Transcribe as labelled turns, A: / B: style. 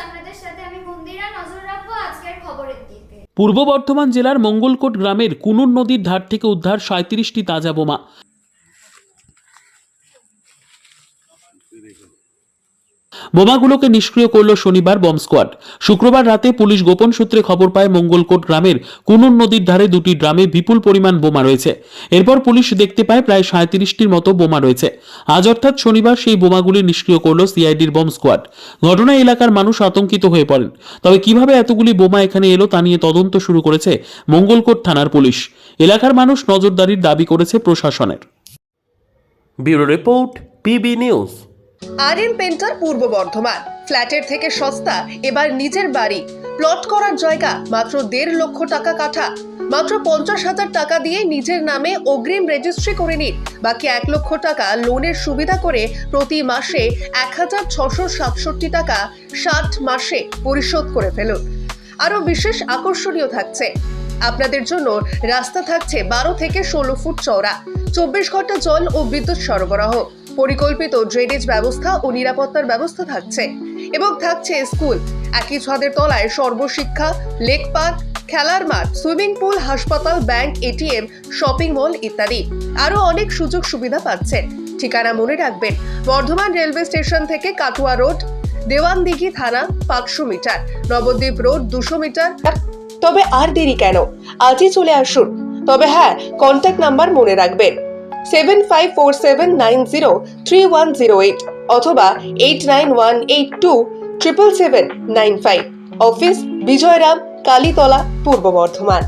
A: আপনাদের সাথে আমি মন্দিরা নজর রাখবো আজকের খবরের দিকে।
B: পূর্ব বর্ধমান জেলার মঙ্গলকোট গ্রামের কুনুর নদীর ধার থেকে উদ্ধার 37টি তাজা বোমা। বোমাগুলোকে নিষ্ক্রিয় করল শনিবার বম স্কোয়াড। শুক্রবার রাতে পুলিশ গোপন সূত্রে খবর পায় মঙ্গলকোট গ্রামের কুনুর নদীর ধারে দুটি ড্রামে বিপুল পরিমাণ বোমা রয়েছে। এরপর পুলিশ দেখতে পায় প্রায় 37টির মতো বোমা রয়েছে। আজ অর্থাৎ শনিবার সেই বোমাগুলি নিষ্ক্রিয় করল সিআইডির বম স্কোয়াড। ঘটনায় এলাকার মানুষ আতঙ্কিত হয়ে পড়েন। তবে কিভাবে এতগুলি বোমা এখানে এলো তা নিয়ে তদন্ত শুরু করেছে মঙ্গলকোট থানার পুলিশ। এলাকার মানুষ নজরদারির দাবি করেছে প্রশাসনের।
C: Bureau report, PB news.
D: RM painter পূর্ব বর্ধমান। ফ্ল্যাটের থেকে সস্তা এবার নিজের বাড়ি। প্লট করার জায়গা মাত্র 1.5 লক্ষ টাকা কাঠা। মাত্র 50,000 টাকা দিয়ে নিজের নামে অগ্রিম রেজিস্ট্রি করে নিন। বাকি 1 লক্ষ টাকা লোনের সুবিধা করে প্রতি মাসে 1,667 টাকা 60 মাসে পরিশোধ করে ফেলুন। আরও বিশেষ আকর্ষণীয় থাকছে, আপনাদের জন্য রাস্তা থাকছে 12 থেকে 16 ফুট চওড়া, 24 ঘন্টা জল ও বিদ্যুৎ সরবরাহ, পরিকল্পিত ড্রেনেজ ব্যবস্থা ও নিরাপত্তার ব্যবস্থা থাকছে এবং থাকছে স্কুল। একই ছাদের তলায় সর্বশিক্ষা, লেক পার্ক, খেলার মাঠ, সুইমিং পুল, হাসপাতাল, ব্যাংক, এটিএম, শপিং মল ইত্যাদি আরো অনেক সুযোগ সুবিধা পাচ্ছেন। ঠিকানা মনে রাখবেন, বর্ধমান রেলওয়ে স্টেশন থেকে কাটুয়া রোড, দেওয়ানদিঘি থানা 500 মিটার, নবদ্বীপ রোড 200 মিটার। তবে আর দেরি কেন, আজই চলে আসুন। তবে হ্যাঁ, কন্ট্যাক্ট নাম্বার মনে রাখবেন 7547903108 অথবা 8918277795। অফিস বিজয়রাম, কালীতলা, পূর্ব বর্ধমান।